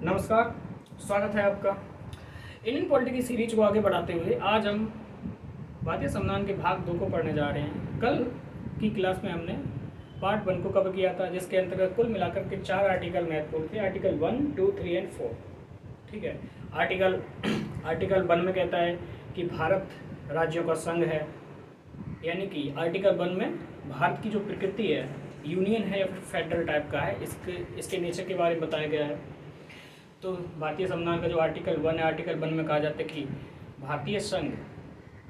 नमस्कार, स्वागत है आपका। इंडियन पॉलिटी की सीरीज को आगे बढ़ाते हुए आज हम भारतीय संविधान के भाग 2 को पढ़ने जा रहे हैं। कल की क्लास में हमने पार्ट 1 को कवर किया था, जिसके अंतर्गत कुल मिलाकर के 4 आर्टिकल महत्वपूर्ण थे। Article 1, 2, 3 and 4। ठीक है। आर्टिकल 1 में कहता है कि भारत राज्यों का संघ है, यानी कि आर्टिकल 1 में भारत की जो प्रकृति है, यूनियन है या फिर फेडरल टाइप का है, इसके नेचर के बारे में बताया गया है। तो भारतीय संविधान का जो आर्टिकल 1 है, आर्टिकल 1 में कहा जाता है कि भारतीय संघ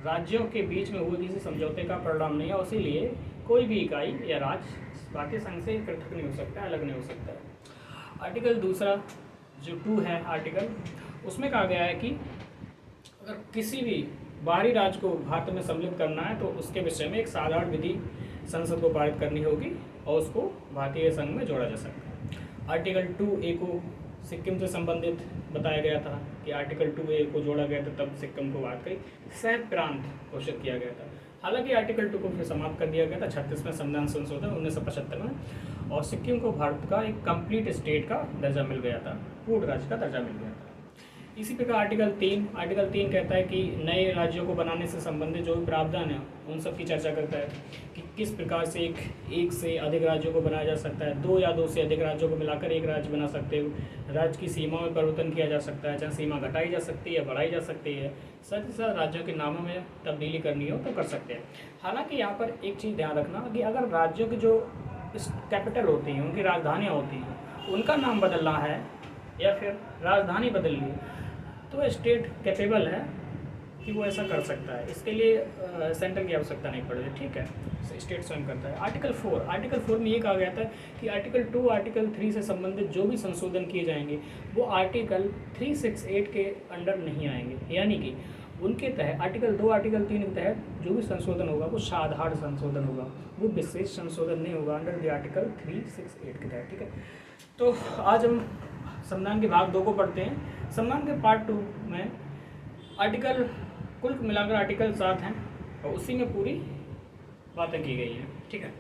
राज्यों के बीच में हुए किसी समझौते का परिणाम नहीं है, इसीलिए कोई भी इकाई या राज्य भारतीय संघ से पृथक नहीं हो सकता, अलग नहीं हो सकता है। आर्टिकल दूसरा जो 2 है आर्टिकल, उसमें कहा गया है कि अगर किसी भी बाहरी राज्य को भारत में सम्मिलित करना है तो उसके विषय में एक साधारण विधि संसद को पारित करनी होगी और उसको भारतीय संघ में जोड़ा जा सकता है। आर्टिकल 2A को सिक्किम से संबंधित बताया गया था कि आर्टिकल 2A को जोड़ा गया था, तब सिक्किम को भारत का सह प्रांत घोषित किया गया था। हालांकि आर्टिकल 2 को फिर समाप्त कर दिया गया था 36वें संविधान संशोधन 1975 में, और सिक्किम को भारत का एक कंप्लीट स्टेट का दर्जा मिल गया था, पूर्ण राज्य का दर्जा मिल गया था। इसी प्रकार आर्टिकल 3 कहता है कि नए राज्यों को बनाने से संबंधित जो भी प्रावधान है उन सब की चर्चा करता है कि किस प्रकार से एक से अधिक राज्यों को बनाया जा सकता है, 2 या 2 से अधिक राज्यों को मिलाकर एक राज्य बना सकते हो, राज्य की सीमा में परिवर्तन किया जा सकता है, चाहे सीमा घटाई जा सकती है या बढ़ाई जा सकती है, साथ ही साथ राज्यों के नामों में तब्दीली करनी हो तो कर सकते हैं। हालाँकि यहाँ पर एक चीज़ ध्यान रखना कि अगर राज्यों की जो कैपिटल होती हैं, उनकी राजधानियाँ होती हैं, उनका नाम बदलना है या फिर राजधानी बदलनी है तो स्टेट कैपेबल है कि वो ऐसा कर सकता है। इसके लिए सेंटर की आवश्यकता नहीं पड़ेगी, ठीक है, स्टेट स्वयं करता है। आर्टिकल 4 में ये कहा गया था कि आर्टिकल 2, आर्टिकल 3 से संबंधित जो भी संशोधन किए जाएंगे वो आर्टिकल 368 के अंडर नहीं आएंगे, यानी कि उनके तहत आर्टिकल 2, आर्टिकल 3 के तहत जो भी संशोधन होगा वो साधारण संशोधन होगा, वो विशेष संशोधन नहीं होगा अंडर द आर्टिकल 368 के तहत। ठीक है, तो आज हम संविधान के भाग 2 को पढ़ते हैं। संविधान के पार्ट 2 में आर्टिकल कुल मिलाकर आर्टिकल 7 हैं और उसी में पूरी बातें की गई हैं। ठीक है,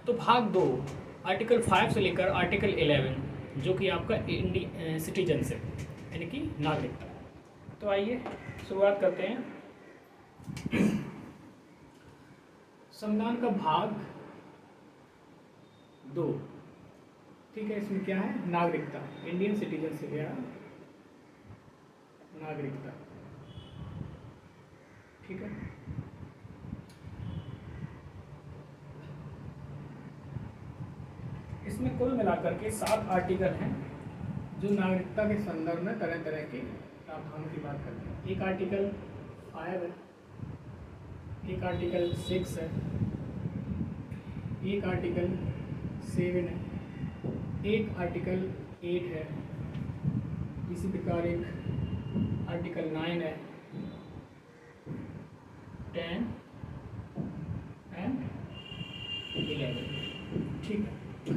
तो भाग 2 आर्टिकल 5 से लेकर आर्टिकल 11 जो कि आपका सिटीजनशिप यानी कि नागरिकता। तो आइए शुरुआत करते हैं। संविधान का भाग 2, ठीक है, इसमें क्या है, नागरिकता, इंडियन सिटीजनशिप या नागरिकता। ठीक है, इसमें कुल मिलाकर के 7 आर्टिकल हैं जो नागरिकता के संदर्भ में तरह तरह के प्रावधानों की बात करते हैं। एक आर्टिकल 5 है, एक आर्टिकल 6 है, एक आर्टिकल 7 है, एक आर्टिकल 8 है, इसी प्रकार एक आर्टिकल 9 है, 10 एंड 11। ठीक है,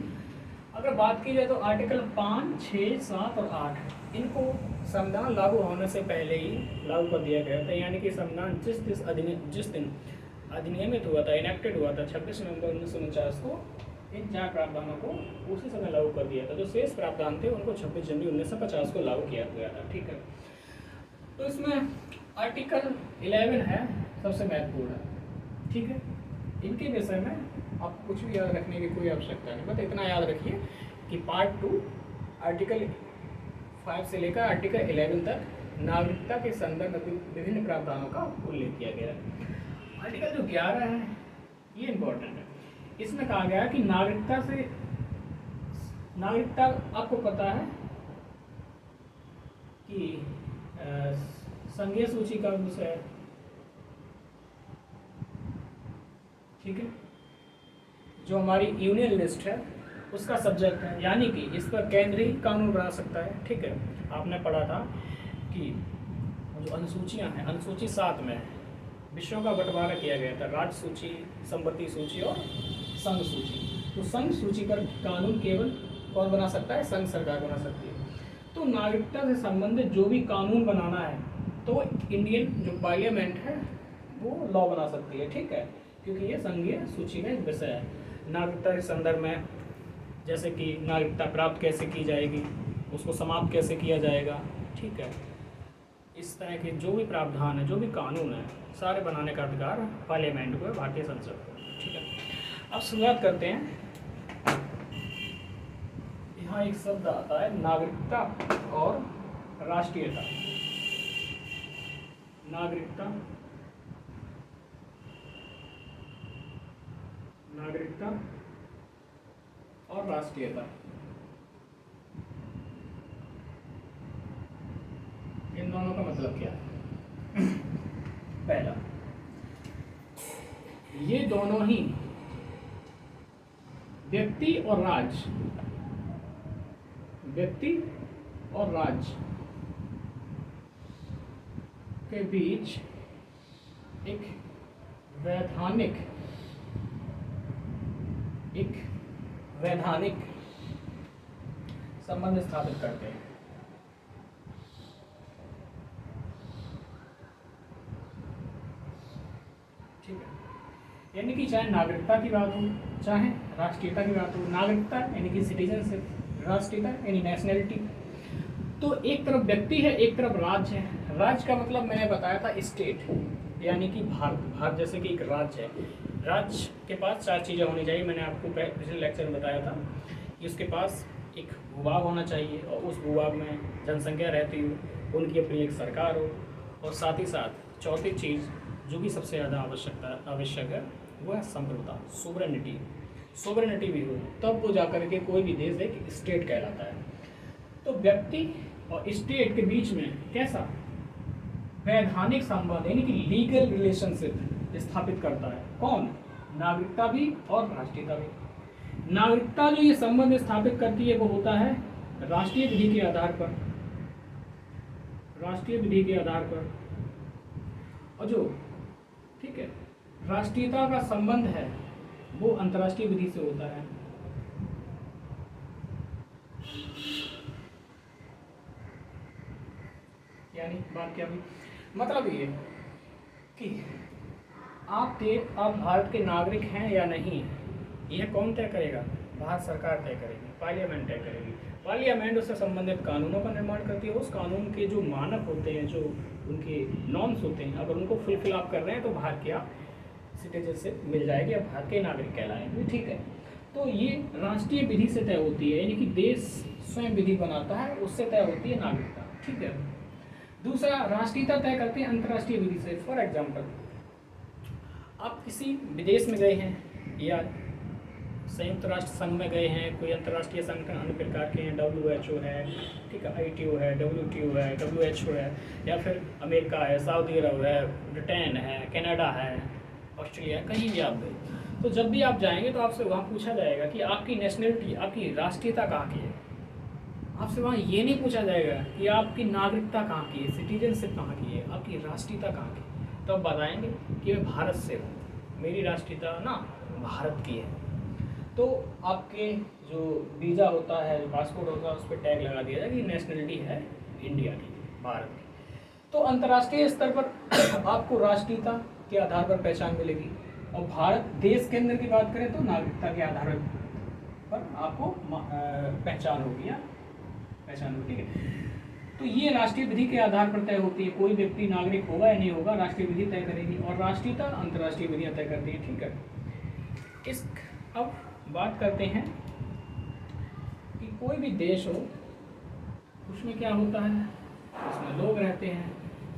अगर बात की जाए तो आर्टिकल 5, 6, 7 और 8 इनको संविधान लागू होने से पहले ही लागू कर दिया गया था, यानी कि संविधान जिस दिन अधिनियमित हुआ था, इनेक्टेड हुआ था 26 नवंबर 1949 को, इन 4 प्रावधानों को उसी समय लागू कर दिया था। जो शेष प्रावधान थे उनको 26 जनवरी 1950 को लागू किया गया था। ठीक है, तो इसमें आर्टिकल 11 है सबसे महत्वपूर्ण है। ठीक है, इनके विषय में आप कुछ भी याद रखने की कोई आवश्यकता नहीं, बस इतना याद रखिए कि पार्ट 2 आर्टिकल 5 से लेकर आर्टिकल 11 तक नागरिकता के संदर्भ में विभिन्न प्रावधानों का उल्लेख किया गया है। आर्टिकल जो 11 है ये इम्पोर्टेंट है। इसमें कहा गया है कि नागरिकता आपको पता है कि संघीय सूची का विषय है। ठीक है, जो हमारी यूनियन लिस्ट है उसका सब्जेक्ट है, यानी कि इस पर केंद्रीय कानून बना सकता है। ठीक है, आपने पढ़ा था कि जो अनुसूचियां हैं, अनुसूची 7 में विषयों का बंटवारा किया गया था, राज्य सूची, संपत्ति सूची और संघ सूची। तो संघ सूची पर कानून केवल कौन बना सकता है, संघ सरकार बना सकती है। तो नागरिकता से संबंधित जो भी कानून बनाना है तो इंडियन जो पार्लियामेंट है वो लॉ बना सकती है। ठीक है, क्योंकि ये संघीय सूची का एक विषय है। नागरिकता के संदर्भ में जैसे कि नागरिकता प्राप्त कैसे की जाएगी, उसको समाप्त कैसे किया जाएगा, ठीक है। इस तरह के जो भी प्रावधान है, जो भी कानून है, सारे बनाने का अधिकार पार्लियामेंट को है, भारतीय संसद को, ठीक है। अब शुरुआत करते हैं। यहाँ एक शब्द आता है नागरिकता और राष्ट्रीयता। नागरिकता, नागरिकता और राष्ट्रीयता, इन दोनों का मतलब क्या है? पहला, ये दोनों ही व्यक्ति और राज्य, व्यक्ति और राज्य के बीच एक वैधानिक संबंध स्थापित करते हैं। ठीक है, यानी कि चाहे नागरिकता की बात हो, चाहे राष्ट्रीयता की बात हो। नागरिकता यानी कि सिटीजनशिप, राष्ट्रीयता यानी नेशनलिटी। तो एक तरफ व्यक्ति है, एक तरफ राज्य है। राज्य का मतलब मैंने बताया था स्टेट, यानी कि भारत। भारत जैसे कि एक राज्य है, राज्य के पास 4 चीज़ें होनी चाहिए। मैंने आपको पिछले लेक्चर में बताया था कि उसके पास एक भूभाग होना चाहिए और उस भूभाग में जनसंख्या रहती हो, उनकी अपनी एक सरकार हो, और साथ ही साथ चौथी चीज़ जो भी सबसे ज़्यादा आवश्यक है वो है संप्रभुता, सोवरेनिटी भी हो, तब वो जाकर के कोई भी देश एक स्टेट कहलाता है। तो व्यक्ति और स्टेट के बीच में कैसा वैधानिक संबंध यानी कि लीगल रिलेशनशिप स्थापित करता है कौन? नागरिकता भी और राष्ट्रीयता भी। नागरिकता जो ये संबंध स्थापित करती है वो होता है राष्ट्रीय विधि के आधार पर, राष्ट्रीय विधि के आधार पर। और जो ठीक है राष्ट्रीयता का संबंध है वो अंतर्राष्ट्रीय विधि से होता है। यानी बात क्या हुई? मतलब ये कि आप भारत के नागरिक हैं या नहीं, यह कौन तय करेगा? भारत सरकार तय करेगी, पार्लियामेंट तय करेगी। पार्लियामेंट उससे संबंधित कानूनों का निर्माण करती है। उस कानून के जो मानक होते हैं, जो उनके नॉर्म्स होते हैं, अगर उनको फुलफिल आप कर रहे हैं तो भारत की आप सिटीजनशिप मिल जाएगी, आप भारत के नागरिक कहलाएंगे। ठीक है, तो ये राष्ट्रीय विधि से तय होती है, यानी कि देश स्वयं विधि बनाता है, उससे तय होती है नागरिकता। ठीक है, दूसरा राष्ट्रीयता तय करते हैं अंतर्राष्ट्रीय विधि से। फॉर एग्जाम्पल, आप किसी विदेश में गए हैं या संयुक्त राष्ट्र संघ में गए हैं, कोई अंतर्राष्ट्रीय संगठन अन्य प्रकार के हैं, WHO है, ठीक है, ITO है, WTO है, WHO है, या फिर अमेरिका है, सऊदी अरब है, ब्रिटेन है, कनाडा है, ऑस्ट्रेलिया, कहीं भी आप गए, तो जब भी आप जाएंगे तो आपसे वहाँ पूछा जाएगा कि आपकी नेशनलिटी, आपकी राष्ट्रीयता कहाँ की है। आपसे वहाँ ये नहीं पूछा जाएगा कि आपकी नागरिकता कहाँ की है, सिटीजनशिप कहाँ की है, आपकी राष्ट्रीयता कहाँ की है। तो आप बताएंगे कि मैं भारत से हूँ, मेरी राष्ट्रीयता ना भारत की है। तो आपके जो वीज़ा होता है, जो पासपोर्ट होता है, उस पर टैग लगा दिया जाए कि नेशनलिटी है इंडिया की, भारत की। तो अंतर्राष्ट्रीय स्तर पर आपको राष्ट्रीयता के आधार पर पहचान मिलेगी, और भारत देश के अंदर की बात करें तो नागरिकता के आधार पर आपको पहचान होगी या पहचान होगी। ठीक है, तो ये राष्ट्रीय विधि के आधार पर तय होती है, कोई व्यक्ति नागरिक होगा या नहीं होगा, राष्ट्रीय विधि तय करेगी, और राष्ट्रीयता अंतर्राष्ट्रीय विधियाँ तय करती है। ठीक है, अब बात करते हैं कि कोई भी देश हो, उसमें क्या होता है, उसमें लोग रहते हैं,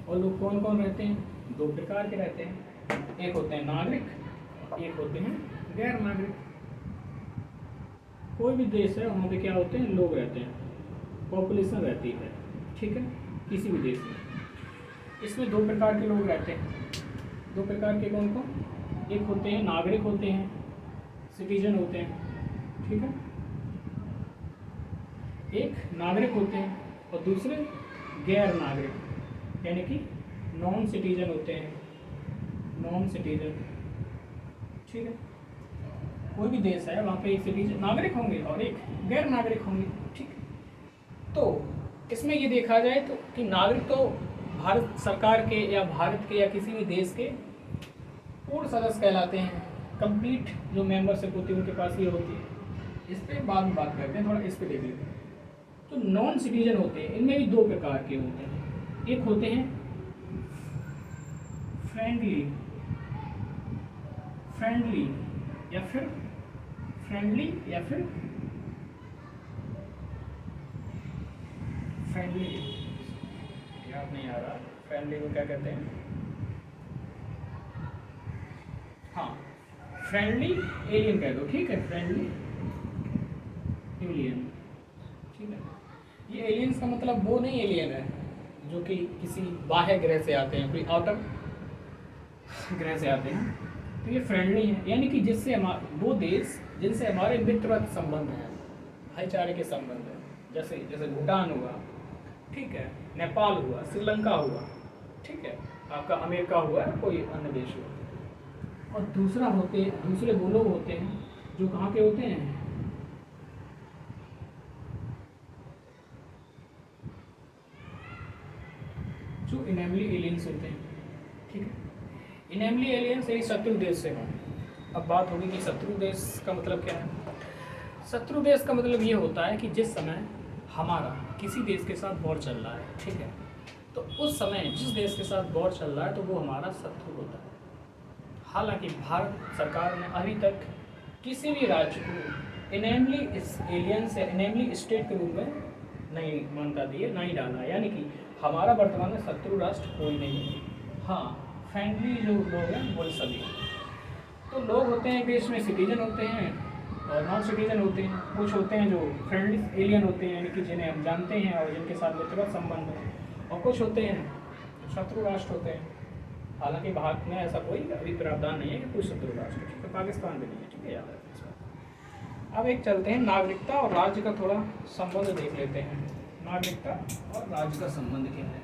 और लोग कौन कौन रहते हैं? 2 प्रकार के रहते हैं, एक होते हैं नागरिक, एक होते हैं गैर नागरिक। कोई भी देश है वहाँ पे क्या होते हैं? लोग रहते हैं, पॉपुलेशन रहती है। ठीक है, किसी भी देश में इसमें 2 प्रकार के लोग रहते हैं। 2 प्रकार के कौन कौन? एक होते हैं नागरिक होते हैं, सिटीजन होते हैं। ठीक है, एक नागरिक होते हैं और दूसरे गैर नागरिक, यानी कि नॉन सिटीजन होते हैं, नॉन सिटीजन। ठीक है, कोई भी देश है वहाँ पे एक सिटीजन नागरिक होंगे और एक गैर नागरिक होंगे। ठीक है, तो इसमें ये देखा जाए तो कि नागरिक तो भारत सरकार के या भारत के या किसी भी देश के पूर्ण सदस्य कहलाते हैं, कंप्लीट जो मेंबरशिप होती है उनके पास ये होती है। इस पर बाद में बात करते हैं, थोड़ा इस पर देख लेते हैं तो नॉन सिटीजन होते हैं, इनमें भी दो प्रकार के होते हैं। एक होते हैं फ्रेंडली फ्रेंडली या फिर फ्रेंडली याद नहीं आ रहा, फ्रेंडली को क्या कहते हैं? हाँ, फ्रेंडली एलियन कह दो, ठीक है, फ्रेंडली एलियन, ठीक है। ये एलियंस का मतलब वो नहीं एलियन है जो कि किसी बाह्य ग्रह से आते हैं, कोई आउटर ग्रह से आते हैं, तो ये फ्रेंडली है, यानी कि जिससे वो देश जिनसे हमारे मित्रवत संबंध हैं, भाईचारे के संबंध हैं, जैसे भूटान हुआ, ठीक है, नेपाल हुआ, श्रीलंका हुआ, ठीक है, आपका अमेरिका हुआ, कोई अन्य देश हुआ। और दूसरे वो लोग होते हैं जो कहाँ के होते हैं, जो इनेमली एलियंस होते हैं, ठीक है। इनेमली एलियंस यानी शत्रु देश से हों। अब बात होगी कि शत्रु देश का मतलब क्या है। शत्रु देश का मतलब ये होता है कि जिस समय हमारा किसी देश के साथ वॉर चल रहा है, ठीक है, तो उस समय जिस देश के साथ वॉर चल रहा है तो वो हमारा शत्रु होता है। हालांकि भारत सरकार ने अभी तक किसी भी राज्य को इनेमली एलियंस या इनेमली स्टेट के रूप में नहीं मान्यता दी है, नहीं डाला, यानी कि हमारा वर्तमान में शत्रु राष्ट्र कोई नहीं है। हाँ, फ्रेंडली जो लोग हैं वो सभी, तो लोग होते हैं कि इसमें सिटीजन होते हैं और नॉन सिटीजन होते हैं। कुछ होते हैं जो फ्रेंडली एलियन होते हैं, यानी कि जिन्हें हम जानते हैं और जिनके साथ मित्रवत संबंध है, और कुछ होते हैं जो शत्रु राष्ट्र होते हैं। हालांकि भारत में ऐसा कोई अभी प्रावधान नहीं है कि कोई शत्रु राष्ट्र, ठीक है, पाकिस्तान भी नहीं है, ठीक है, याद रखना इस बात। अब एक चलते हैं नागरिकता और राज्य का थोड़ा संबंध देख लेते हैं। नागरिकता और राज्य का संबंध क्या है।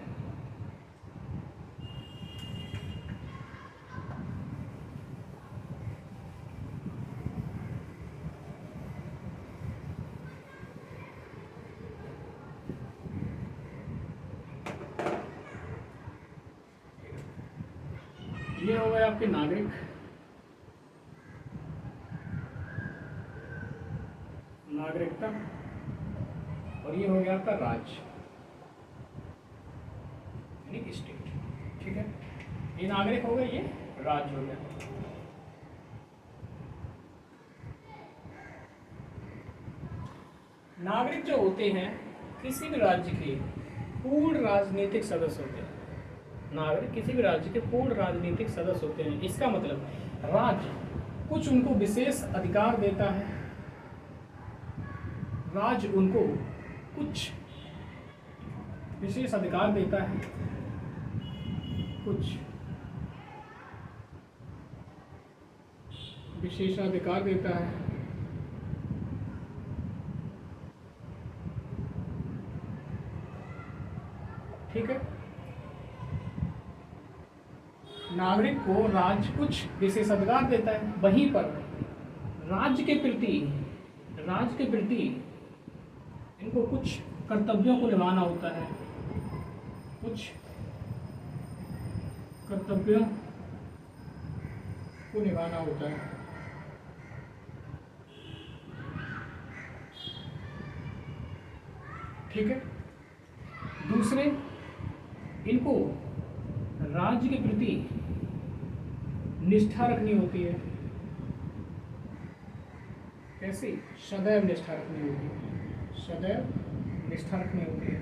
ये हो गए आपके नागरिक, नागरिकता, और ये हो गया आपका राज्य यानी स्टेट, ठीक है। ये नागरिक हो गए, ये राज्य हो गया। नागरिक जो होते हैं किसी भी राज्य के पूर्ण राजनीतिक सदस्य होते हैं। नागरिक किसी भी राज्य के पूर्ण राजनीतिक सदस्य होते हैं। इसका मतलब राज्य कुछ उनको विशेष अधिकार देता है, राज्य उनको कुछ विशेष अधिकार देता है, कुछ विशेषाधिकार देता है, ठीक है। नागरिक को राज्य कुछ विशेषाधिकार देता है, वहीं पर राज्य के प्रति इनको कुछ कर्तव्यों को निभाना होता है, कुछ कर्तव्यों को निभाना होता है, ठीक है। दूसरे, इनको राज्य के प्रति निष्ठा रखनी होती है। कैसी? सदैव निष्ठा रखनी होती है, सदैव निष्ठा रखनी होती है।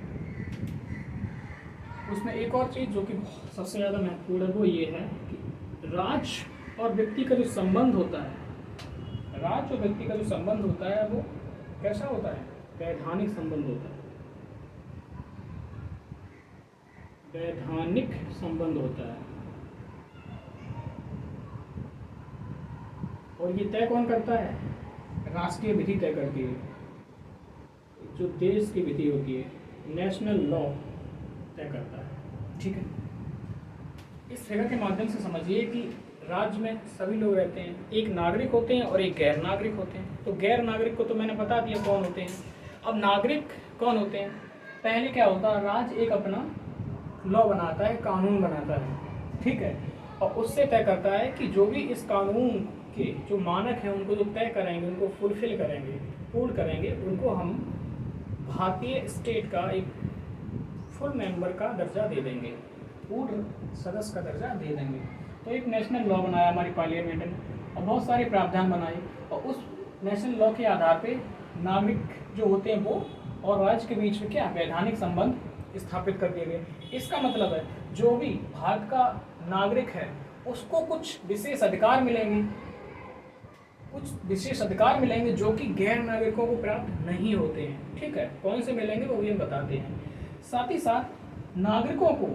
उसमें एक और चीज़ जो कि सबसे ज़्यादा महत्वपूर्ण है वो ये है कि राज्य और व्यक्ति का जो संबंध होता है, राज्य और व्यक्ति का जो संबंध होता है वो कैसा होता है? वैधानिक संबंध होता है, वैधानिक संबंध होता है। और ये तय कौन करता है? राष्ट्रीय विधि तय करती है, जो देश की विधि होती है, नेशनल लॉ तय करता है, ठीक है। इस फिगर के माध्यम से समझिए कि राज्य में सभी लोग रहते हैं, एक नागरिक होते हैं और एक गैर नागरिक होते हैं। तो गैर नागरिक को तो मैंने बता दिया कौन होते हैं। अब नागरिक कौन होते हैं? पहले क्या होता है, राज्य एक अपना लॉ बनाता है, कानून बनाता है, ठीक है, और उससे तय करता है कि जो भी इस कानून के जो मानक हैं उनको जो तय करेंगे, उनको फुलफिल करेंगे, पूर्ण करेंगे, उनको हम भारतीय स्टेट का एक फुल मेंबर का दर्जा दे देंगे, पूर्ण सदस्य का दर्जा दे देंगे। तो एक नेशनल लॉ बनाया हमारी पार्लियामेंट ने और बहुत सारे प्रावधान बनाए, और उस नेशनल लॉ के आधार पे नागरिक जो होते हैं वो और राज्य के बीच में क्या वैधानिक संबंध स्थापित कर दिए गए। इसका मतलब है जो भी भारत का नागरिक है उसको कुछ विशेष अधिकार मिलेंगे, जो कि गैर नागरिकों को प्राप्त नहीं होते हैं। ठीक है, कौन से मिलेंगे वो भी हम बताते हैं। साथ ही साथ नागरिकों को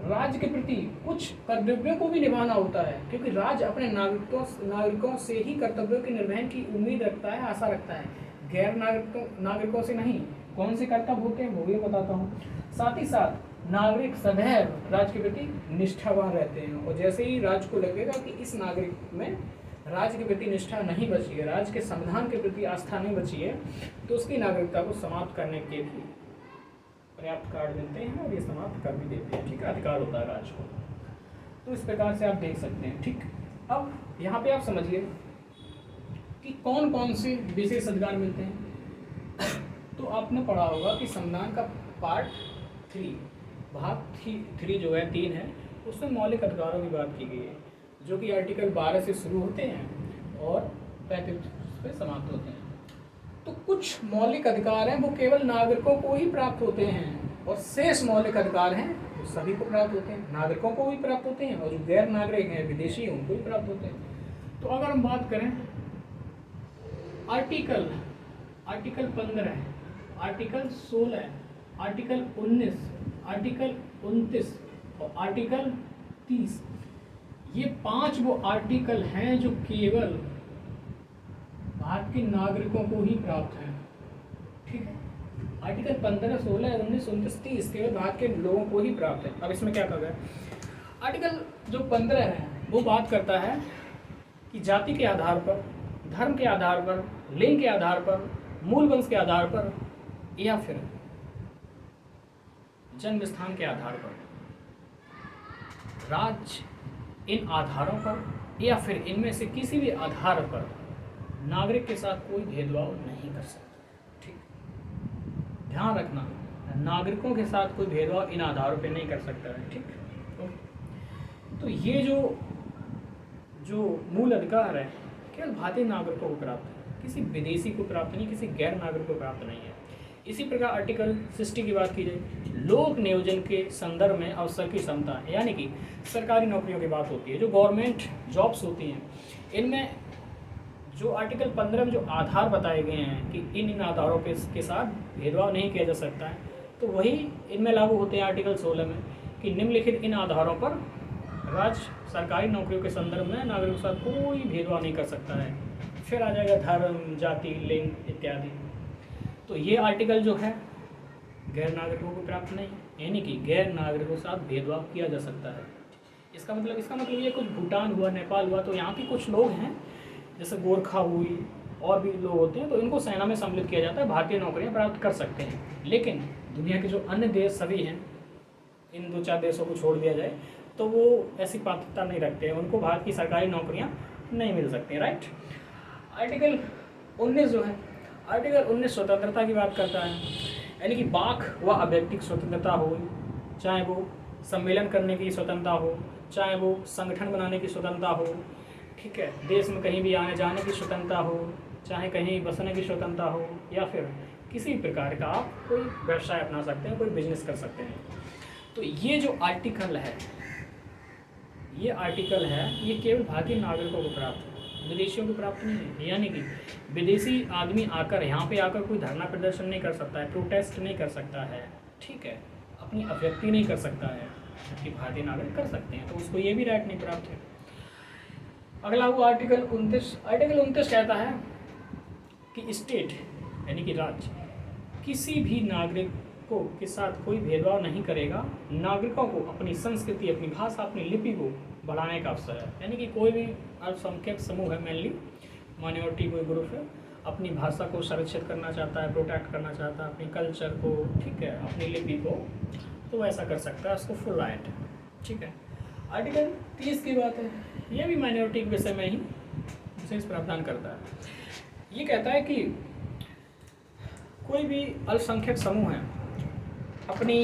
राज्य के प्रति कुछ कर्तव्यों को भी निभाना होता है, क्योंकि राज्य अपने नागरिकों से ही कर्तव्यों के निर्वहन की उम्मीद रखता है, आशा रखता है, गैर नागरिकों से नहीं। कौन से कर्तव्य होते हैं वो भी बताता हूँ। साथ ही साथ नागरिक सदैव राज्य के प्रति निष्ठावान रहते हैं, और जैसे ही राज्य को लगेगा कि इस नागरिक में राज्य के प्रति निष्ठा नहीं बची है, राज्य के संविधान के प्रति आस्था नहीं बची है, तो उसकी नागरिकता को समाप्त करने के भी पर्याप्त कार्ड देते हैं और ये समाप्त कर भी देते हैं। ठीक है, अधिकार होता है राज्य को। तो इस प्रकार से आप देख सकते हैं। ठीक, अब यहाँ पे आप समझिए कि कौन कौन से विशेष अधिकार मिलते हैं। तो आपने पढ़ा होगा कि संविधान का पार्ट 3 भाग 3 जो है 3 है, उसमें मौलिक अधिकारों की बात की गई है, जो कि आर्टिकल 12 से शुरू होते हैं और 35 पे समाप्त होते हैं। तो कुछ मौलिक अधिकार हैं वो केवल नागरिकों को ही प्राप्त होते हैं, और शेष मौलिक अधिकार हैं वो सभी को प्राप्त होते हैं, नागरिकों को भी प्राप्त होते हैं, और जो गैर नागरिक हैं विदेशी हैं उनको भी प्राप्त होते हैं। तो अगर हम बात करें आर्टिकल 15, आर्टिकल 16, आर्टिकल 19, आर्टिकल 29 और आर्टिकल 30, ये 5 वो आर्टिकल हैं जो केवल भारत के नागरिकों को ही प्राप्त हैं। ठीक है, आर्टिकल 15, 16, 19, 29, 30 केवल भारत के लोगों को ही प्राप्त है। अब इसमें क्या कहा गया? आर्टिकल जो 15 है वो बात करता है कि जाति के आधार पर, धर्म के आधार पर, लिंग के आधार पर, मूल वंश के आधार पर या फिर जन्म स्थान के आधार पर राज्य इन आधारों पर या फिर इनमें से किसी भी आधार पर नागरिक के साथ कोई भेदभाव नहीं कर सकता। ठीक, ध्यान रखना, नागरिकों के साथ कोई भेदभाव इन आधारों पे नहीं कर सकता है। ठीक, तो ये जो मूल अधिकार है केवल भारतीय नागरिकों को प्राप्त है, किसी विदेशी को प्राप्त नहीं, किसी गैर नागरिक को प्राप्त नहीं है। इसी प्रकार आर्टिकल 60 की बात की जाए, लोक नियोजन के संदर्भ में अवसर की समता, यानी कि सरकारी नौकरियों की बात होती है, जो गवर्नमेंट जॉब्स होती हैं, इनमें जो आर्टिकल 15 में जो आधार बताए गए हैं कि इन आधारों के साथ भेदभाव नहीं किया जा सकता है, तो वही इनमें लागू होते हैं आर्टिकल 16 में कि निम्नलिखित इन आधारों पर राज्य सरकारी नौकरियों के संदर्भ में नागरिकों के साथ कोई भेदभाव नहीं कर सकता है। फिर आ जाएगा धर्म, जाति, लिंग इत्यादि। तो ये आर्टिकल जो है गैर नागरिकों को प्राप्त नहीं, यानी कि गैर नागरिकों के साथ भेदभाव किया जा सकता है। इसका मतलब ये कुछ भूटान हुआ, नेपाल हुआ, तो यहाँ के कुछ लोग हैं जैसे गोरखा हुई और भी लोग होते हैं, तो इनको सेना में सम्मिलित किया जाता है, भारतीय नौकरियाँ प्राप्त कर सकते हैं। लेकिन दुनिया के जो अन्य देश सभी हैं, इन 2-4 देशों को छोड़ दिया जाए तो वो ऐसी पात्रता नहीं रखते हैं, उनको भारत की सरकारी नौकरियाँ नहीं मिल सकती। राइट, आर्टिकल 19 जो है, आर्टिकल 19 स्वतंत्रता की बात करता है, यानी कि वाक व अव्यक्तिक स्वतंत्रता हो, चाहे वो सम्मेलन करने की स्वतंत्रता हो, चाहे वो संगठन बनाने की स्वतंत्रता हो, ठीक है, देश में कहीं भी आने जाने की स्वतंत्रता हो, चाहे कहीं बसने की स्वतंत्रता हो, या फिर किसी प्रकार का आप कोई व्यवसाय अपना सकते हैं, कोई बिजनेस कर सकते हैं। तो ये जो आर्टिकल है, ये केवल भारतीय नागरिकों को प्राप्त है, विदेशियों को प्राप्त नहीं है। यानी कि विदेशी आदमी आकर यहाँ पे आकर कोई धरना प्रदर्शन नहीं कर सकता है, प्रोटेस्ट नहीं कर सकता है, ठीक है, अपनी अभिव्यक्ति नहीं कर सकता है, जबकि भारतीय नागरिक कर सकते हैं, तो उसको ये भी राइट नहीं प्राप्त है। अगला वो आर्टिकल 29। आर्टिकल 29 कहता है कि स्टेट यानी कि राज्य किसी भी नागरिक को के साथ कोई भेदभाव नहीं करेगा, नागरिकों को अपनी संस्कृति, अपनी भाषा, अपनी लिपि को बढ़ाने का अवसर है। यानी कि कोई भी अल्पसंख्यक समूह है, मेनली माइनॉरिटी कोई ग्रुप है, अपनी भाषा को संरक्षित करना चाहता है, प्रोटेक्ट करना चाहता है, अपनी कल्चर को, ठीक है, अपनी लिपि को, तो वो ऐसा कर सकता है, उसको फुल राइट है। ठीक है, आर्टिकल 30 की बात है, ये भी माइनॉरिटी के विषय में ही विशेष प्रावधान करता है। ये कहता है कि कोई भी अल्पसंख्यक समूह है अपनी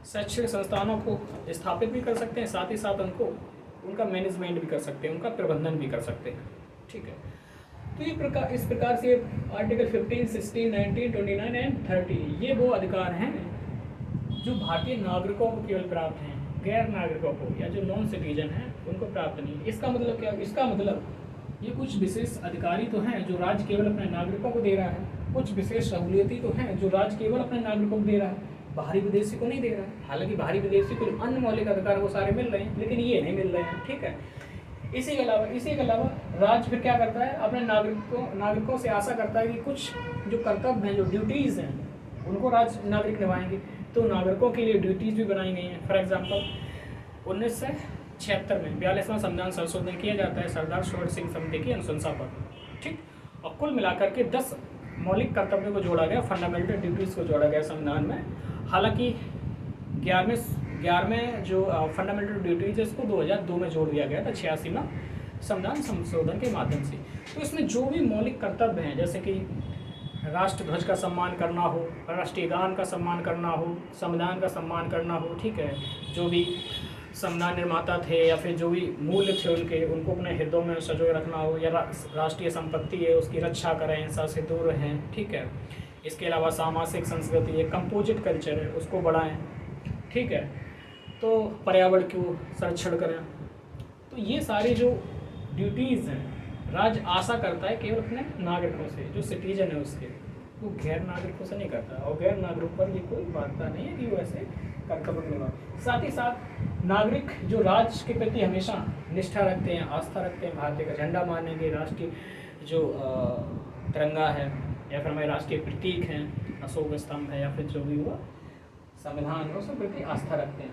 शैक्षणिक संस्थानों को स्थापित भी कर सकते हैं, साथ ही साथ उनका मैनेजमेंट भी कर सकते हैं, उनका प्रबंधन भी कर सकते हैं। ठीक है, तो इस प्रकार से आर्टिकल 15, 16, 19, 29 एंड 30 ये वो अधिकार हैं जो भारतीय नागरिकों को केवल प्राप्त हैं, गैर नागरिकों को या जो नॉन सिटीजन हैं उनको प्राप्त नहीं। इसका मतलब क्या? इसका मतलब ये कुछ विशेष अधिकारी तो हैं जो राज्य केवल अपने नागरिकों को दे रहा है, कुछ विशेष सहूलियतें तो हैं जो राज्य केवल अपने नागरिकों को दे रहा है, बाहरी विदेशी को नहीं दे रहा है। हालांकि बाहरी विदेशी को अन्य मौलिक अधिकार वो सारे मिल रहे हैं, लेकिन ये नहीं मिल रहे हैं। ठीक है, इसी के अलावा राज्य फिर क्या करता है? अपने नागरिकों से आशा करता है कि कुछ जो कर्तव्य हैं, जो ड्यूटीज़ हैं, उनको राज्य नागरिक निभाएंगे। तो नागरिकों के लिए ड्यूटीज़ भी बनाई गई हैं। फॉर एग्जाम्पल 1976 में 42वां संविधान संशोधन किया जाता है सरदार सरोवर सिंह समिति की अनुशंसा पर। ठीक, और कुल मिलाकर के 10 मौलिक कर्तव्यों को जोड़ा गया, फंडामेंटल ड्यूटीज़ को जोड़ा गया संविधान में। हालांकि 11वें जो फंडामेंटल ड्यूटीज है इसको 2002 में जोड़ दिया गया था 86 में संविधान संशोधन के माध्यम से। तो इसमें जो भी मौलिक कर्तव्य हैं, जैसे कि राष्ट्रध्वज का सम्मान करना हो, राष्ट्रीय गान का सम्मान करना हो, संविधान का सम्मान करना हो, ठीक है, जो भी संविधान निर्माता थे या फिर जो भी मूल्य थे उनको अपने हृदयों में संजोए रखना हो, या राष्ट्रीय संपत्ति है उसकी रक्षा करें, हिंसा से दूर रहें। ठीक है, इसके अलावा सामाजिक संस्कृति है, कंपोजिट कल्चर है, उसको बढ़ाएं। ठीक है, तो पर्यावरण को संरक्षण करें। तो ये सारी जो ड्यूटीज़ हैं राज्य आशा करता है केवल अपने नागरिकों से, जो सिटीजन है उसके, वो गैर नागरिकों से नहीं करता, और गैर नागरिक पर ये कोई बांधता नहीं है कि वो ऐसे कर्तव्य निभाए। साथ ही साथ नागरिक जो राज्य के प्रति हमेशा निष्ठा रखते हैं, आस्था रखते हैं, भारतीय का झंडा मानेंगे, राष्ट्रीय जो तिरंगा है या फिर हमारे राष्ट्रीय प्रतीक हैं, अशोक स्तंभ है या फिर जो भी हुआ संविधान है, उसके प्रति आस्था रखते हैं।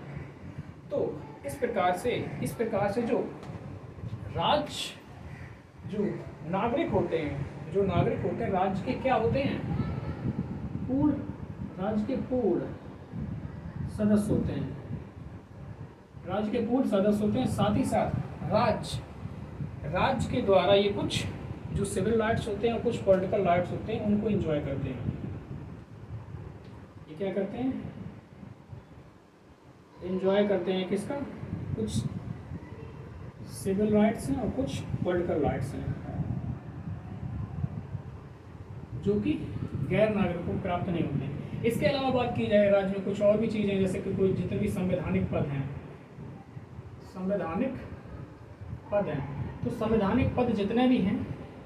तो इस प्रकार से जो राज्य जो नागरिक होते हैं राज्य के क्या होते हैं? राज्य के पूर्ण सदस्य होते हैं। राज्य के पूर्ण सदस्य होते हैं। साथ ही साथ राज्य के द्वारा ये कुछ जो सिविल राइट्स होते हैं और कुछ पॉलिटिकल राइट्स होते हैं उनको एंजॉय करते हैं। ये क्या करते हैं? एंजॉय करते हैं किसका? कुछ सिविल राइट्स हैं और कुछ पॉलिटिकल राइट्स हैं जो कि गैर नागरिकों को प्राप्त नहीं होते। इसके अलावा बात की जाए राज्य में कुछ और भी चीज़ें, जैसे कि कोई जितने भी संवैधानिक पद हैं, तो संवैधानिक पद जितने भी हैं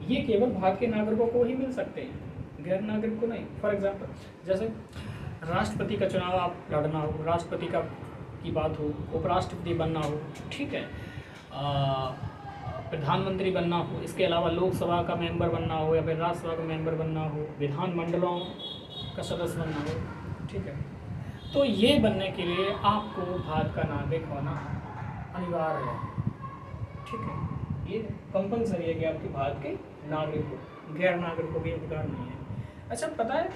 ये केवल भारत के नागरिकों को ही मिल सकते हैं, गैर नागरिक को नहीं। फॉर एग्जाम्पल जैसे राष्ट्रपति का चुनाव आप लड़ना हो, राष्ट्रपति की बात हो, उपराष्ट्रपति बनना हो, ठीक है, प्रधानमंत्री बनना हो, इसके अलावा लोकसभा का मेंबर बनना हो या फिर राज्यसभा का मेंबर बनना हो, विधानमंडलों का सदस्य बनना हो, ठीक है, तो ये बनने के लिए आपको भारत का नागरिक होना अनिवार्य है। ठीक है, ये कंपलसरी है कि आपके भारत के नागरिक हो, गैर नागरिकों के अधिकार नहीं है। अच्छा, पता है,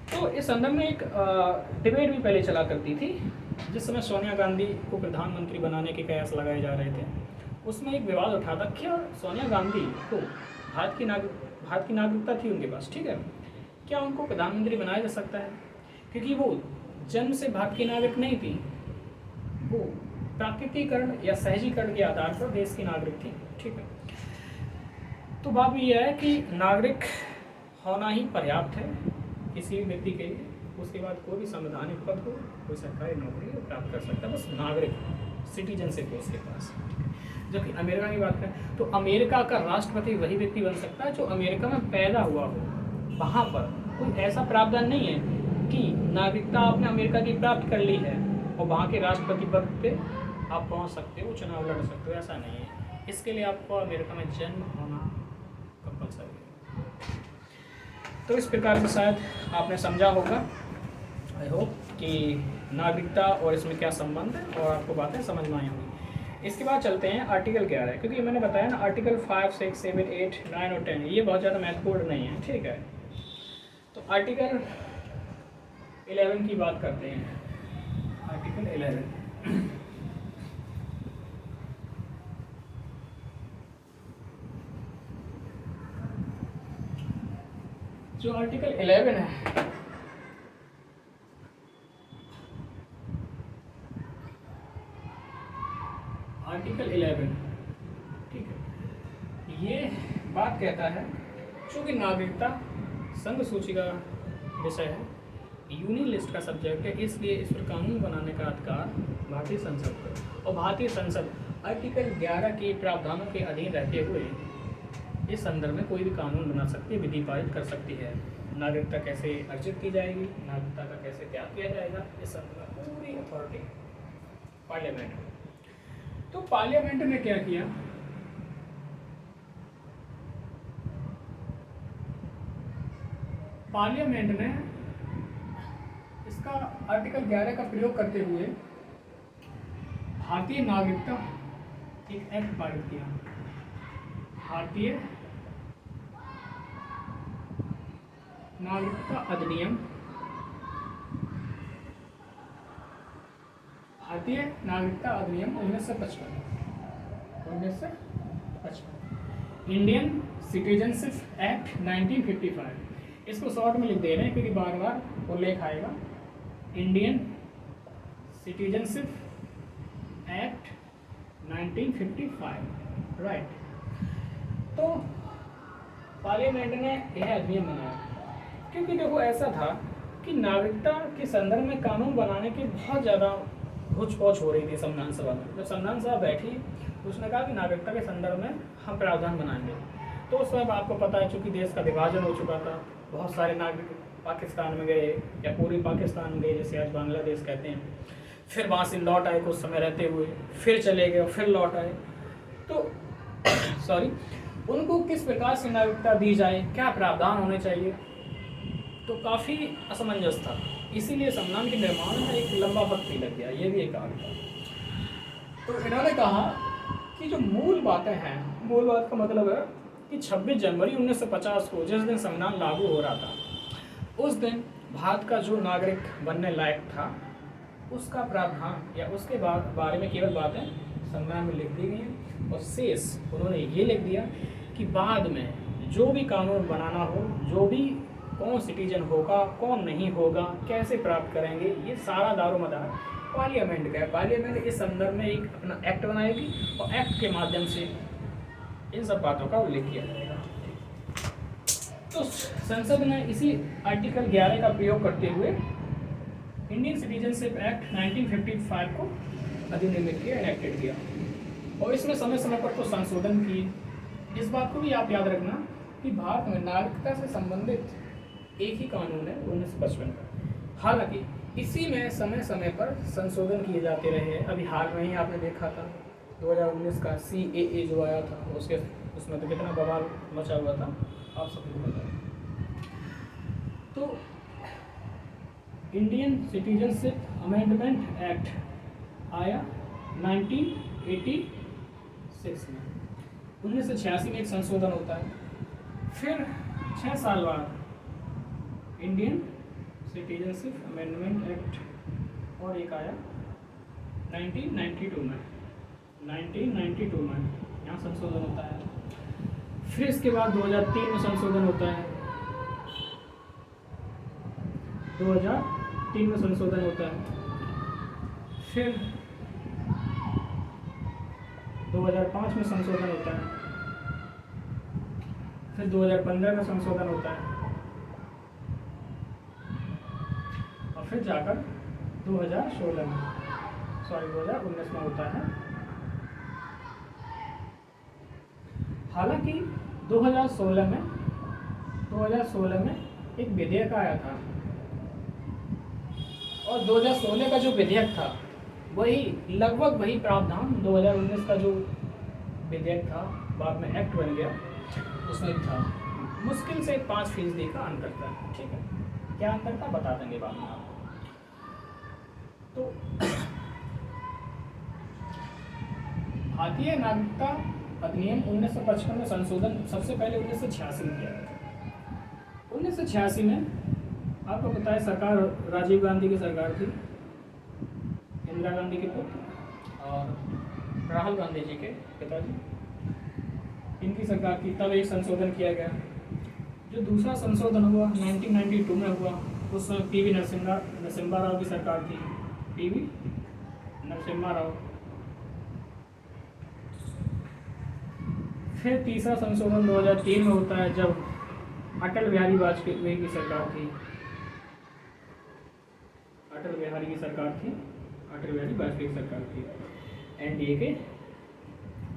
तो इस संदर्भ में एक डिबेट भी पहले चला करती थी, जिस समय सोनिया गांधी को प्रधानमंत्री बनाने के कयास लगाए जा रहे थे। उसमें एक विवाद उठा था, क्या सोनिया गांधी को भारत की नागरिकता थी उनके पास, ठीक है, क्या उनको प्रधानमंत्री बनाया जा सकता है? क्योंकि वो जन्म से भारत की नागरिक नहीं थी, वो प्राकृतिकरण या सहजीकरण के आधार पर देश की नागरिक थी। ठीक है, तो बात यह है कि नागरिक होना ही पर्याप्त है किसी भी व्यक्ति के लिए। उसके बाद कोई भी संवैधानिक पद हो, कोई सरकारी नौकरी हो, प्राप्त कर सकता है, बस नागरिक सिटीजनशिप हो उसके पास। जबकि अमेरिका की बात करें तो अमेरिका का राष्ट्रपति वही व्यक्ति बन सकता है जो अमेरिका में पैदा हुआ हो। वहाँ पर कोई ऐसा प्रावधान नहीं है कि नागरिकता आपने अमेरिका की प्राप्त कर ली है और वहाँ के राष्ट्रपति पद पे आप पहुँच सकते हो, चुनाव लड़ सकते हो, ऐसा नहीं है। इसके लिए आपको अमेरिका में जन्म होना कंपलसरी है। तो इस प्रकार से शायद आपने समझा होगा, आई होप, कि नागरिकता और इसमें क्या संबंध है और आपको बातें समझ में आई होंगी। इसके बाद चलते हैं आर्टिकल 11, क्योंकि मैंने बताया ना आर्टिकल 5, 6, 7, 8, 9 और 10 ये बहुत ज़्यादा महत्वपूर्ण नहीं है। ठीक है, तो आर्टिकल 11 की बात करते हैं। आर्टिकल 11 जो आर्टिकल 11 है, आर्टिकल 11, ठीक है, ये बात कहता है चूँकि नागरिकता संघ सूची का विषय है, यूनियन लिस्ट का सब्जेक्ट है, इसलिए इस पर कानून बनाने का अधिकार भारतीय संसद को, और भारतीय संसद आर्टिकल 11 के प्रावधानों के अधीन रहते हुए इस संदर्भ में कोई भी कानून बना सकती है, विधि पारित कर सकती है। नागरिकता कैसे अर्जित की जाएगी, नागरिकता का कैसे त्याग किया जाएगा, इस संदर्भ में पूरी अथॉरिटी पार्लियामेंट में। तो पार्लियामेंट ने क्या किया, पार्लियामेंट ने इसका आर्टिकल 11 का प्रयोग करते हुए भारतीय नागरिकता एक एक्ट पारित किया, भारतीय नागरिकता अधिनियम, भारतीय नागरिकता अधिनियम 1955, इंडियन सिटीजनशिप एक्ट 1955। इसको शॉर्ट में लिख दे रहे हैं क्योंकि बार बार उल्लेख आएगा। Indian citizenship act 1955, right. तो पार्लियामेंट ने यह अधिनियम बनाया क्योंकि देखो ऐसा था कि नागरिकता के संदर्भ में कानून बनाने की बहुत ज़्यादा होच-पोच हो रही थी संविधान सभा में। जब संविधान सभा बैठी तो उसने कहा कि नागरिकता के संदर्भ में हम प्रावधान बनाएंगे। तो उस समय आपको पता है चूँकि देश का विभाजन हो चुका था, बहुत सारे नागरिक पाकिस्तान में गए या पूर्वी पाकिस्तान में गए, जैसे आज बांग्लादेश कहते हैं, फिर वहाँ से लौट आए कुछ समय रहते हुए, फिर चले गए और फिर लौट आए। तो सॉरी, उनको किस प्रकार से नागरिकता दी जाए, क्या प्रावधान होने चाहिए, तो काफ़ी असमंजस था। इसीलिए संविधान के निर्माण में एक लंबा वक्त भी लग गया, ये भी एक कारण था। तो इन्होंने कहा कि जो मूल बातें हैं, मूल बात का मतलब है कि 26 जनवरी 1950 को जिस दिन संविधान लागू हो रहा था, उस दिन भारत का जो नागरिक बनने लायक था उसका प्रावधान या उसके बारे में केवल बातें संविधान में लिख दी गई हैं, और शेष उन्होंने ये लिख दिया कि बाद में जो भी कानून बनाना हो, जो भी कौन सिटीजन होगा, कौन नहीं होगा, कैसे प्राप्त करेंगे, ये सारा दारोमदार पार्लियामेंट का है। पार्लियामेंट इस संदर्भ में एक अपना एक्ट बनाएगी और एक्ट के माध्यम से इन सब बातों का उल्लेख किया जाएगा। तो संसद ने इसी आर्टिकल 11 का प्रयोग करते हुए इंडियन सिटीजनशिप एक्ट 1955 को अधिनियमित किया, एनेक्टेड किया, और इसमें समय समय पर कुछ संशोधन किए। इस बात को भी आप याद रखना कि भारत में नागरिकता से संबंधित एक ही कानून है 1955 का। हालांकि इसी में समय समय पर संशोधन किए जाते रहे हैं। अभी हाल में ही आपने देखा था 2019 का CAA जो आया था, उसमें तो कितना बवाल मचा हुआ था, आप सबको पता है। तो इंडियन सिटीजनशिप अमेंडमेंट एक्ट आया 1986 में। 1986 में एक संशोधन होता है, फिर 6 साल बाद इंडियन सिटीजनशिप अमेंडमेंट एक्ट और एक आया 1992 में। 1992 में यहाँ संशोधन होता है। फिर इसके बाद 2003 में संशोधन होता है, 2003 में संशोधन होता है। फिर 2005 में संशोधन होता है, फिर 2015 में संशोधन होता है, और फिर जाकर 2019 में होता है। हालांकि 2016 में एक विधेयक आया था, और 2016 का जो विधेयक था वही लगभग वही प्रावधान 2019 का जो विधेयक था बाद में एक्ट बन गया उसमें था। मुश्किल से 5% का अंतर था। ठीक है, क्या अंतर था बता देंगे बाद में आपको। तो भारतीय नागरिकता अधिनियम 1955 में संशोधन सबसे पहले 1986 में किया गया। 1986 में आपको पता है सरकार राजीव गांधी की सरकार थी, इंदिरा गांधी के पुत्र और राहुल गांधी जी के पिताजी, इनकी सरकार थी। तब एक संशोधन किया गया जो दूसरा संशोधन हुआ 1992 में हुआ, उस समय पीवी नरसिम्हा राव की सरकार थी, पीवी नरसिम्हा राव। फिर तीसरा संशोधन 2003 में होता है, जब अटल बिहारी वाजपेयी की सरकार थी, अटल बिहारी वाजपेयी की सरकार थी, एनडीए के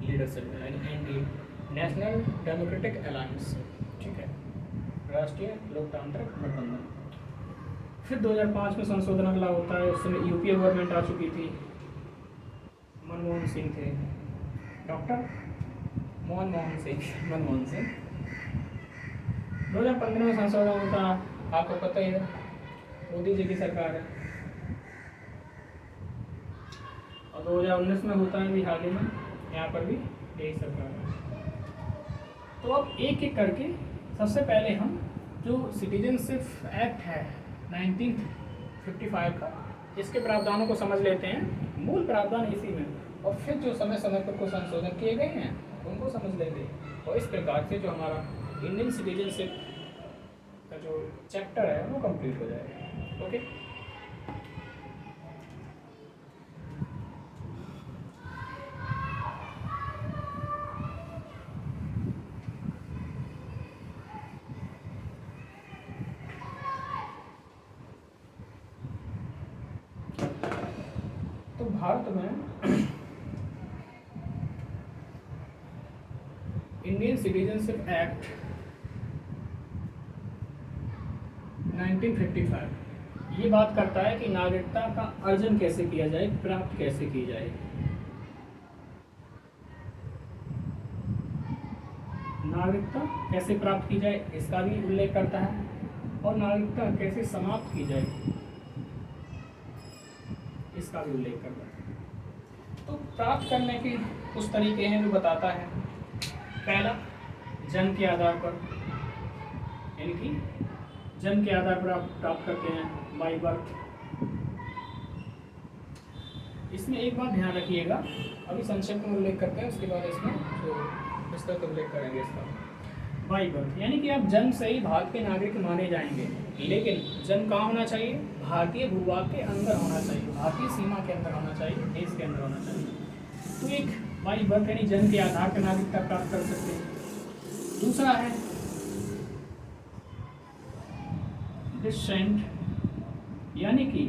लीडरशिप में, एनडीए, नेशनल डेमोक्रेटिक अलायंस, ठीक है, राष्ट्रीय लोकतांत्रिक गठबंधन। फिर 2005 में संशोधन अगला होता है, उस समय यूपीए गवर्नमेंट आ चुकी थी, मनमोहन सिंह थे, डॉक्टर मनमोहन सिंह। 2015 में संशोधन होता, आपको पता ही है, मोदी जी की सरकार है। और 2019 में होता है भी हाल ही में, यहाँ पर भी यही सरकार है। तो अब एक एक करके सबसे पहले हम जो सिटीजनशिप एक्ट है 1955 का, इसके प्रावधानों को समझ लेते हैं, मूल प्रावधान इसी में, और फिर जो समय समय पर कुछ संशोधन किए गए हैं उनको समझ लेंगे। और इस प्रकार से जो हमारा इंडियन सिटीजनशिप का जो चैप्टर है वो कंप्लीट हो जाएगा। ओके, तो भारत में इंडियन सिटीजनशिप एक्ट 1955 ये बात करता है कि नागरिकता का अर्जन कैसे किया जाए, प्राप्त कैसे की जाए। नागरिकता कैसे प्राप्त की जाए इसका भी उल्लेख करता है, और नागरिकता कैसे समाप्त की जाए इसका भी उल्लेख करता है। तो प्राप्त करने के कुछ तरीके हैं जो बताता है। पहला, जन्म के आधार पर, यानी कि जन्म के आधार पर आप प्राप्त करते हैं, बाई बर्थ। इसमें एक बात ध्यान रखिएगा, अभी संक्षेप में उल्लेख करते हैं, उसके बाद इसमें जो विस्तृत उल्लेख करेंगे इसका। बाई बर्थ यानी कि आप जन्म से ही भारत के नागरिक माने जाएंगे, लेकिन जन्म कहाँ होना चाहिए? भारतीय भूभाग के अंदर होना चाहिए, भारतीय सीमा के अंदर होना चाहिए, देश के अंदर होना चाहिए। तो एक बाई बर्थ यानी जन्म के आधार पर नागरिकता प्राप्त कर सकते हैं। दूसरा है डिसेंट, यानी कि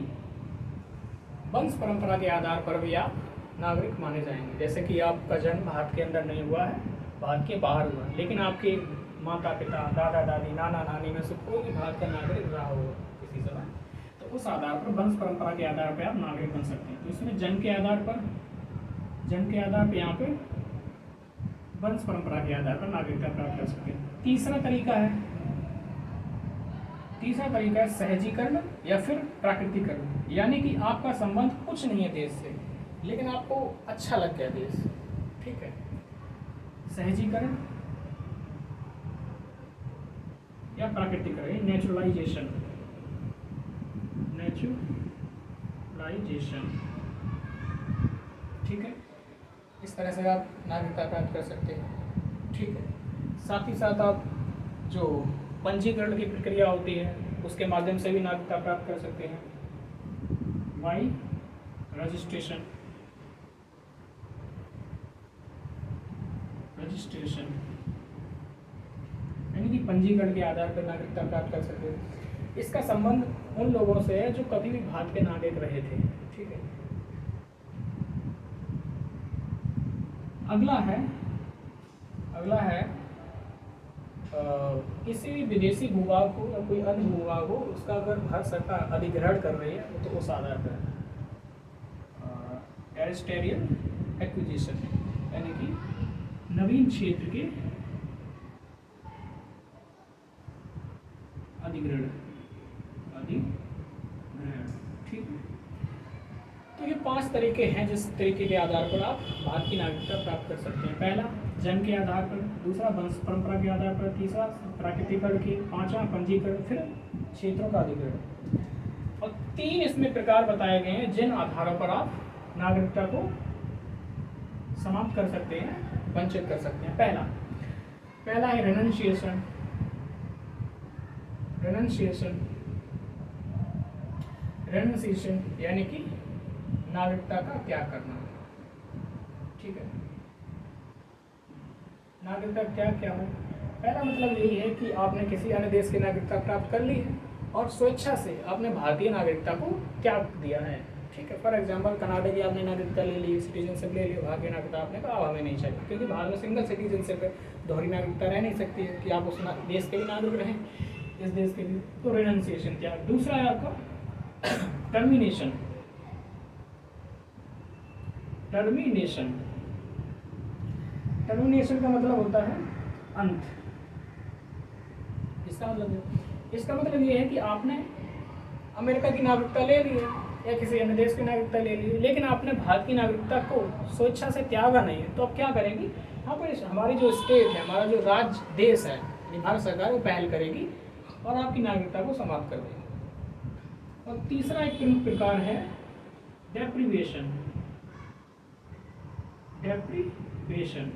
वंश परंपरा के आधार पर भी आप नागरिक माने जाएंगे। जैसे कि आपका जन्म भारत के अंदर नहीं हुआ है, भारत के बाहर हुआ, लेकिन आपके माता पिता, दादा दादी, नाना नानी में से कोई भी भारत का नागरिक रहा होगा किसी समय, तो उस आधार पर वंश परंपरा के आधार पर आप नागरिक बन सकते हैं। तो इसमें जन्म के आधार पर यहाँ पे वंश परंपरा के आधार पर नागरिकता प्राप्त कर सकते हैं। तीसरा तरीका है सहजीकरण या फिर प्राकृतिकरण, यानी कि आपका संबंध कुछ नहीं है देश से, लेकिन आपको अच्छा लग गया देश, ठीक है। सहजीकरण या प्राकृतिकरण, नेचुरलाइजेशन, ठीक है। इस तरह से आप नागरिकता प्राप्त कर सकते हैं, ठीक है। साथ ही साथ आप जो पंजीकरण की प्रक्रिया होती है उसके माध्यम से भी नागरिकता प्राप्त कर सकते हैं, बाई रजिस्ट्रेशन, यानी कि पंजीकरण के आधार पर नागरिकता प्राप्त कर सकते हैं। इसका संबंध उन लोगों से है जो कभी भी भारत के नागरिक रहे थे, ठीक है। अगला है किसी भी विदेशी भूभाग हो या कोई अन्य भूभाग हो, उसका अगर भारत सरकार अधिग्रहण कर रही है तो उस आधार पर टेरिटोरियल एक्विजिशन, यानी कि नवीन क्षेत्र के अधिग्रहण, ठीक है। तो ये 5 तरीके हैं जिस तरीके के आधार पर आप भारत की नागरिकता प्राप्त कर सकते हैं। पहला जन्म के आधार पर, दूसरा वंश परंपरा के आधार पर, तीसरा प्राकृतिकरण के, 5वां पंजीकरण, फिर क्षेत्रों का अधिग्रहण। और 3 इसमें प्रकार बताए गए हैं जिन आधारों पर आप नागरिकता को समाप्त कर सकते हैं, वंचित कर सकते हैं। पहला है रेनंशिएशन, रेनन्सिएशन, रेनन्सिएशन यानी कि नागरिकता का त्याग करना। ठीक है, नागरिकता त्याग क्या है? पहला मतलब यही है कि आपने किसी अन्य देश की नागरिकता प्राप्त कर ली है और स्वेच्छा से आपने भारतीय नागरिकता को त्याग दिया है। ठीक है, फॉर एग्जांपल कनाडा की आपने नागरिकता ले ली, सिटीजनशिप ले ली, भारतीय नागरिकता आपने कहा हमें नहीं चाहिए, क्योंकि भारत में सिंगल सिटीजनशिप है, दोहरी नागरिकता रह नहीं सकती है कि आप उस देश के भी नागरिक रहें, इस देश के भी। तो रेनन्सिएशन त्याग। दूसरा है आपका टर्मिनेशन। टर्मिनेशन, टर्मिनेशन का मतलब होता है अंत। इसका मतलब ये है कि आपने अमेरिका की नागरिकता ले ली है या किसी अन्य देश की नागरिकता ले ली है, लेकिन आपने भारत की नागरिकता को स्वेच्छा से त्यागा नहीं है, तो अब क्या करेंगे? यहाँ पर हमारी जो स्टेट है, हमारा जो राज्य देश है, भारत सरकार वो पहल करेगी और आपकी नागरिकता को समाप्त कर देगी। और तीसरा एक प्रमुख प्रकार है डेप्रीवेशन। डेप्रीवेशन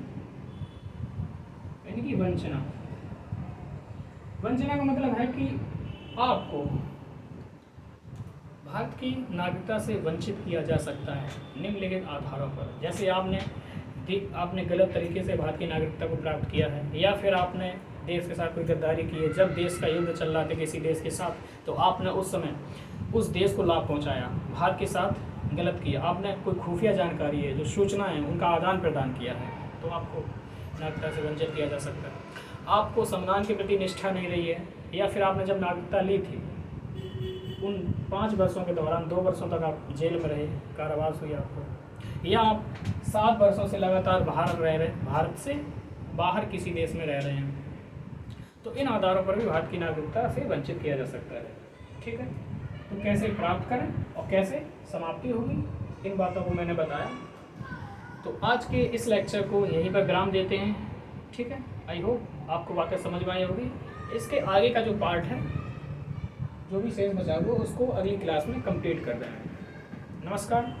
यानी कि वंचना। वंचना का मतलब है कि आपको भारत की नागरिकता से वंचित किया जा सकता है निम्नलिखित आधारों पर। जैसे आपने गलत तरीके से भारत की नागरिकता को प्राप्त किया है, या फिर आपने देश के साथ कोई गद्दारी की है। जब देश का युद्ध चल रहा था किसी देश के साथ, तो आपने उस समय उस देश को लाभ पहुंचाया, भारत के साथ गलत किया, आपने कोई खुफिया जानकारी है, जो सूचना है, उनका आदान प्रदान किया है, तो आपको नागरिकता से वंचित किया जा सकता है। आपको संविधान के प्रति निष्ठा नहीं रही है, या फिर आपने जब नागरिकता ली थी उन 5 वर्षों के दौरान 2 वर्षों तक आप जेल में रहे, कारावास हुई आपको, या आप 7 वर्षों से लगातार भारत से बाहर किसी देश में रह रहे हैं, तो इन आधारों पर भी भारत की नागरिकता से वंचित किया जा सकता है। ठीक है, तो कैसे प्राप्त करें और कैसे समाप्ति होगी, इन बातों को मैंने बताया। तो आज के इस लेक्चर को यहीं पर विराम देते हैं। ठीक है, आई होप आपको बातें समझ में आई होगी। इसके आगे का जो पार्ट है, जो भी शेष बचा हुआ, उसको अगली क्लास में कंप्लीट कर रहे हैं। नमस्कार।